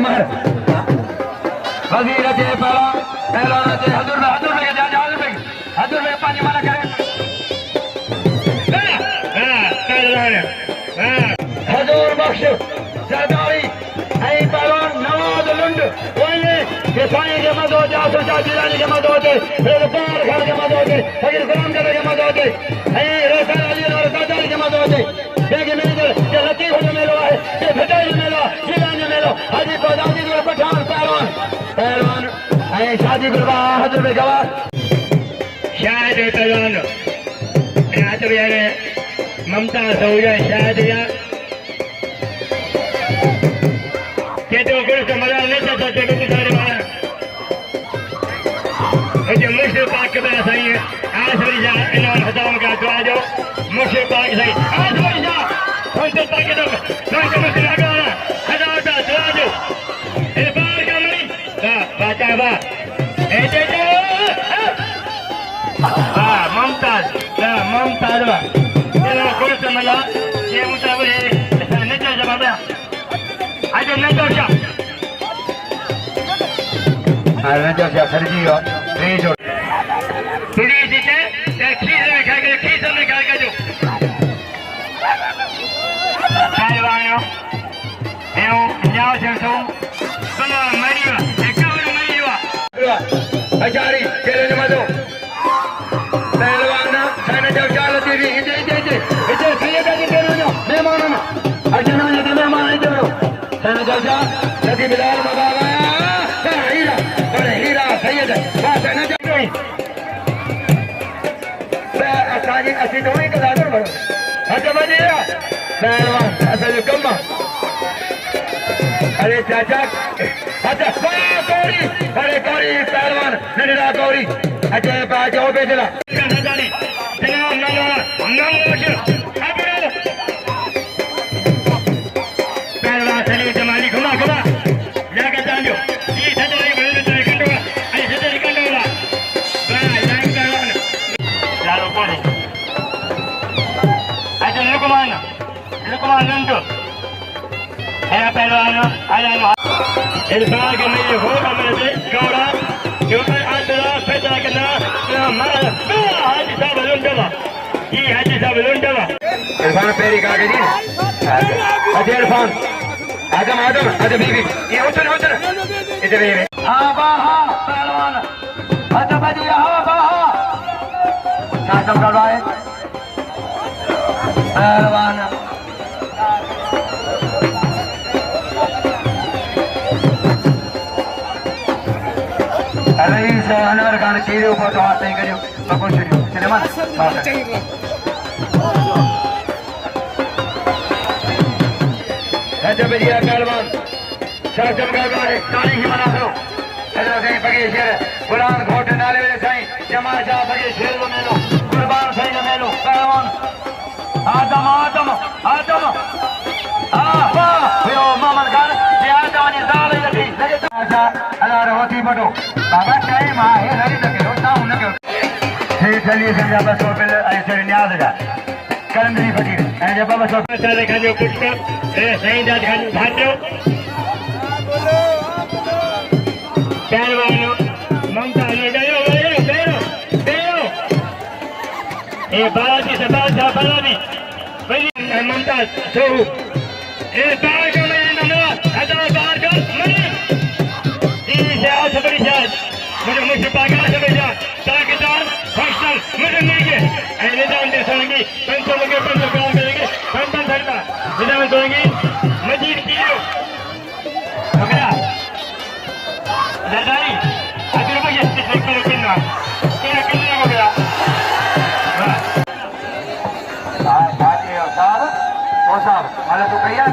महर वजीर अचे पहलवान अचे हजूर में हजूर में पानी माना करे हजूर बख्श सरदारी ऐं पहलवान नवाज लुंड वने के साईं के मदो जासो जा जिलानी के मदो ते रज़ाकार खान के मदो ते फकीर गुलाम के मदो ते ऐं रसन अली और सरदारी के मदो ते बेगे मैनेजर के लतीफ जो मेलो है के भटाई मेलो जिलानी मेलो हाजी फौजी जो पठान पहलवान ऐं शादी गुरबा हजूर में गवाह शायद पहलवान आज भी है ममता सौजा शायद या के तो गुरु से मजा नहीं था तो गुरु सारे मारा मुझे मुश्किल पाक के पास आई है आज बड़ी जा इन्होंने हजाम का तो आज मुश्किल पाक सही आज बड़ी जा मुश्किल पाक के तो मुश्किल लगा हजार का तो आज ये बार का नहीं बाचा बा ए जे ममताज बा ये गुरु से मजा ये मुताबिक नहीं चल जवाब आज नंदोशा सरजी रेजो तेरी जीते खीस में खा के जो पहलवानों मैं जाओ चलता हूँ बना मरिया एकवर मरिया अचारी चले मदो पहलवान खाने जब चालती भी इधर फ्री का जितने ना मेहमान ना अर्चना ने तो मेहमान नहीं दे खाने जब जा नदी बिलाल मगावा हीरा बड़े हीरा सैयद बात है ना जब नहीं असाजी असी तो एक दादर बड़ो अच्छा बजिया पहलवान असल कम्मा अरे चाचा अच्छा कौरी अरे कौरी पहलवान नडरा कौरी अच्छा बाजो बेचला नजारी नाम पहलवान सली जमाली घुमा जाके जानो ये सजरी बने तो कंडोला आई सजरी कंडोला लाइन पहलवान लालो कोने अच्छा लुकमान लंडो है पहलवान आया इरफान के मेरे हो मेरे गौड़ा क्योंकि आदरा पैदा करना मारा हाजी साहब लुंडवा ये हाजी साहब लुंडवा इरफान पेरी का गई अजय इरफान आदम अजय बीबी ये उतर इधर ये हां बाहा पहलवान अच्छा बजिया हां बाहा शासन कर रहा है पहलवान रईस अनवर खान चेहरे ऊपर तो हाथ नहीं करियो बकुल शुरू सिनेमा अच्छा भैया पहलवान शासन कर रहा है ताली ही मना करो हेलो सही बगे शेर गुलाम घोट नाले वाले सही जमा शाह बगे शेर को मेलो कुर्बान सही ने मेलो पहलवान आदम वाह यो मोहम्मद खान ये आदम ने दाल ही लगी लगे अच्छा अल्लाह होती बटो बाबा टाइम है लड़ी लगे होता हूं न के ठीक चलिए समझा बस वो पहले ऐसे न्याज का करंदरी फकीर ऐ जब बस चले खाजो पुष्प ए सही दाद खाजो भाजो पहलवान ममता ने गयो ए बालाजी से बादशाह बालाजी वही ममता सोहू ए बार का मेरे नमो हजार बार का मनी से आज बड़ी जात मुझे पागल से भेजा ताकतदार फंक्शनल मुझे नहीं के ऐसे जान दे सोएंगी पंचों के पंचों काम करेंगे पंचन धरता इधर में सोएंगी मजीद कीजिए वगैरह जल्दी अगर वो ये स्टिक करो किन्ना हो गया बाकी और साहब माला तो कहिया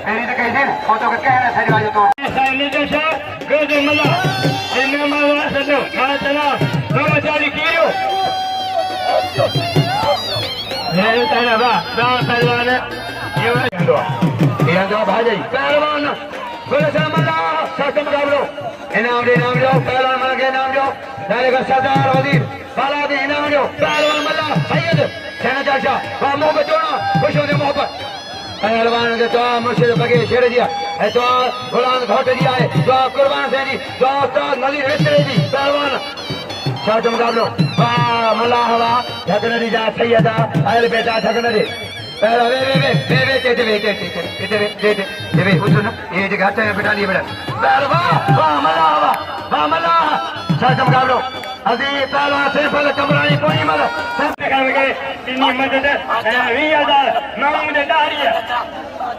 मेरी तो कही दिन फोटो का कहना सजवा जो तो निर्देशक गोदे मला इनमें माला सदो माला चला ब्रह्मचारी कियो मेरे ताना बा पहलवान ये तो भाई पहलवान बोले से मला शासन मुकाबलो इनाम दे पहलवान मला के नाम दो डाले का सरदार वजीर बाला दे इनाम दो पहलवान मला सैयद सेना चाचा बा मोहब्बत जोड़ा खुश हो दे मोहब्बत पहलवान के तो मुर्शिद बगे शेर दिया है जो गुलाम घोट जी आए जो कुर्बान से जी जो उस्ताद नज़ीर मिस्त्री जी पहलवान शाह मुकाबलो वाह मल्लाह वाह झगड़े जा सैयदा अहल बेटा झगड़े पहला वे उठो ना ये जो घाटे में बिठा दिए बेटा वाह वाह मल्लाह शाह मुकाबलो अजी पहलवान से पहले कमरानी कोई मल सब दिखाने के इन्हीं मदद वी आदार नाम दे दारिया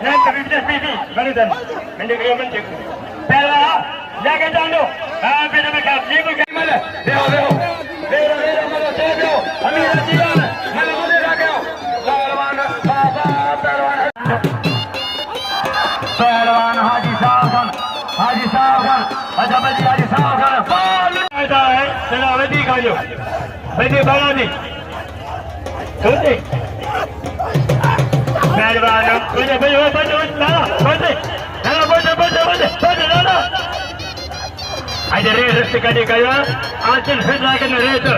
ने कभी भी बरदन मंडे के मन देखो पहला जाके जानो हां बेटा बेटा ये को मल देखो मल से दो अमीर जीवन मल मुझे रखो पहलवान बाबा पहलवान हाजी साहब खान अच्छा भाई हाजी साहब खान है चलो वेदी खाओ वेदी बना दी सोते पहलवान बजे बजे बजे ना बजे ना बजे ना आइए रे रस्ते काटे काया आजल फिर लाके न रे तो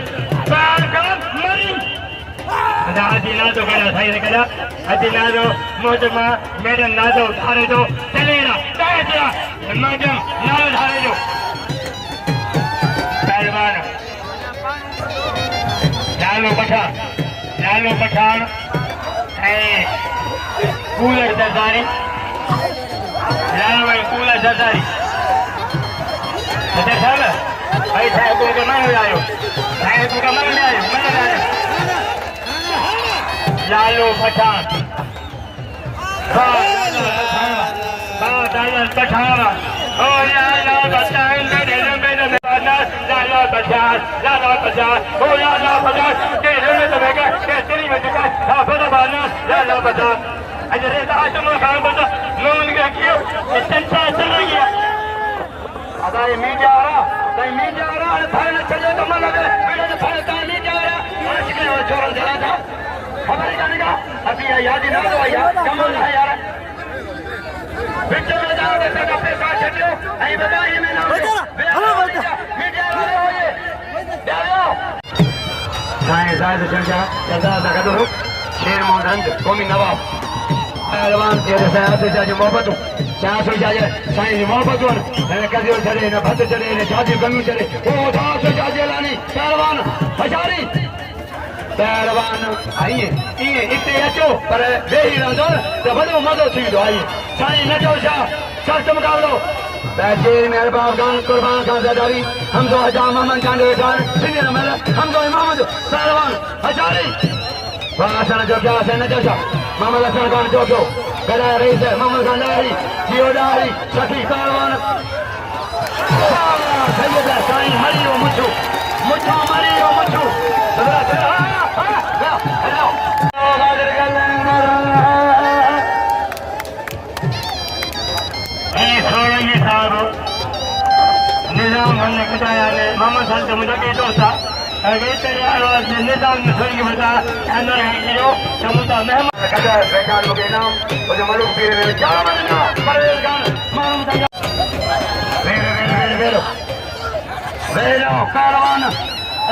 पार कर मरी आदि ना तो करा सही करा आदि ना तो मोजमा मेरे ना तो धारे तो चलेगा ताजा मजम ना धारे जो पहलवान लालो पठान कूलर सरदारी लालो कूलर सरदारी भाई साहब को मन में आयो साहब को मन में आयो लालो पठान पठान और लालो पठान लाला पचास हो लाला पचास के में तो बेगा के तेरी में का हाफत बाना लाला पचास अरे आजम खान बता लोन के कियो इतना चला गया अदा ये मीडिया आ रहा थाने चले तो मन लगे मेरे थाने का नहीं जा रहा आज के छोड़ चला था खबर जाने का अभी याद ही ना दो यार कमल है यार बिच में जाओ तो अपने साथ चलो नहीं बताइए मैं ना मीडिया वाले हो ये जायद चर्चा सरदार कदर शेर मोहम्मद कौमी नवाब पहलवान तेरे साथ जाजे मोहब्बत चार सौ जाजे साईं मोहब्बत ने कदियो चले न भत चले ने शादी कमी चले ओ दास जाजे लानी पहलवान हजारी पहलवान आइए ये इतने अचो पर वेही रहंदो तो वडो मज़ो थींदो आइए साईं न जो सख्त मुकाबलो शेर में अरबाब खान कुर्बान खान ज़रदारी हम तो हजा मोहम्मद खान खान सीनियर मेल हम तो मोहम्मद पहलवान हजारी वासन जो क्या से न जो मोहम्मद हसन खान जो क्यों गदा रही से मोहम्मद खान लाही जियो डाही सखी पहलवान सैयद साईं मरियो मुछो मरियो मुछो निजाम हमने बताया ने मोहम्मद हसन मुझे कहता था अगर तेरे आवाज में निजाम ने सुन के बता अंदर हीरो समुदा मेहमान कदा बेकार के नाम और जो मलूक पीर में क्या बनना परवेज खान मोहम्मद वेलो पहलवान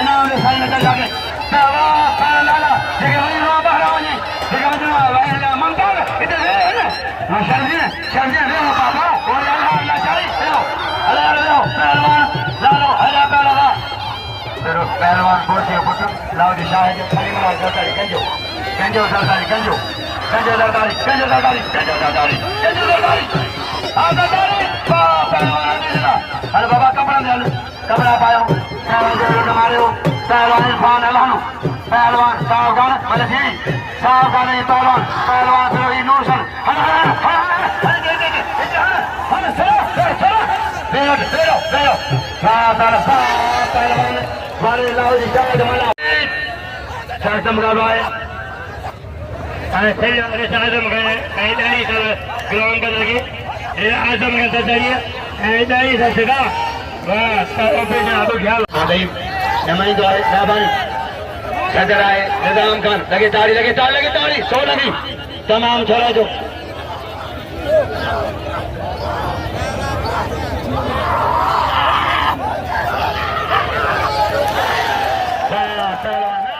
इनाम ने साइन कर जाके पहलवान लाला ठीक है रो बहरावनी ठीक है जो वाला मंगल इधर है ना शर्जिन रे पापा और अल्लाह चाहिए लो पहलवान लालो हरा पहलवान फिर पहलवान बोलते पुट लाओ जी शाह के खड़ी मार सरदारी गंजो सरदारी आ सरदारी पहलवान ने अरे बाबा कपड़ा पायो पहलवान मारे हो पहलवान खान अलानो पहलवान सावधान मतलब जी सावधान नहीं पहलवान फिर नूरसन बेरो पहलवान मारे लाओ जी शायद मला शासम गवाए ऐसे शासम गए ऐसे ही सब ग्राउंड का लगे आजम का सरिया ऐसे ही सब सिखा बस ऑफिस में आपको ख्याल हां भाई नमाई दो साहबान सदर आए निजाम खान लगे ताड़ी सो लगी तमाम छोरा जो पहलवान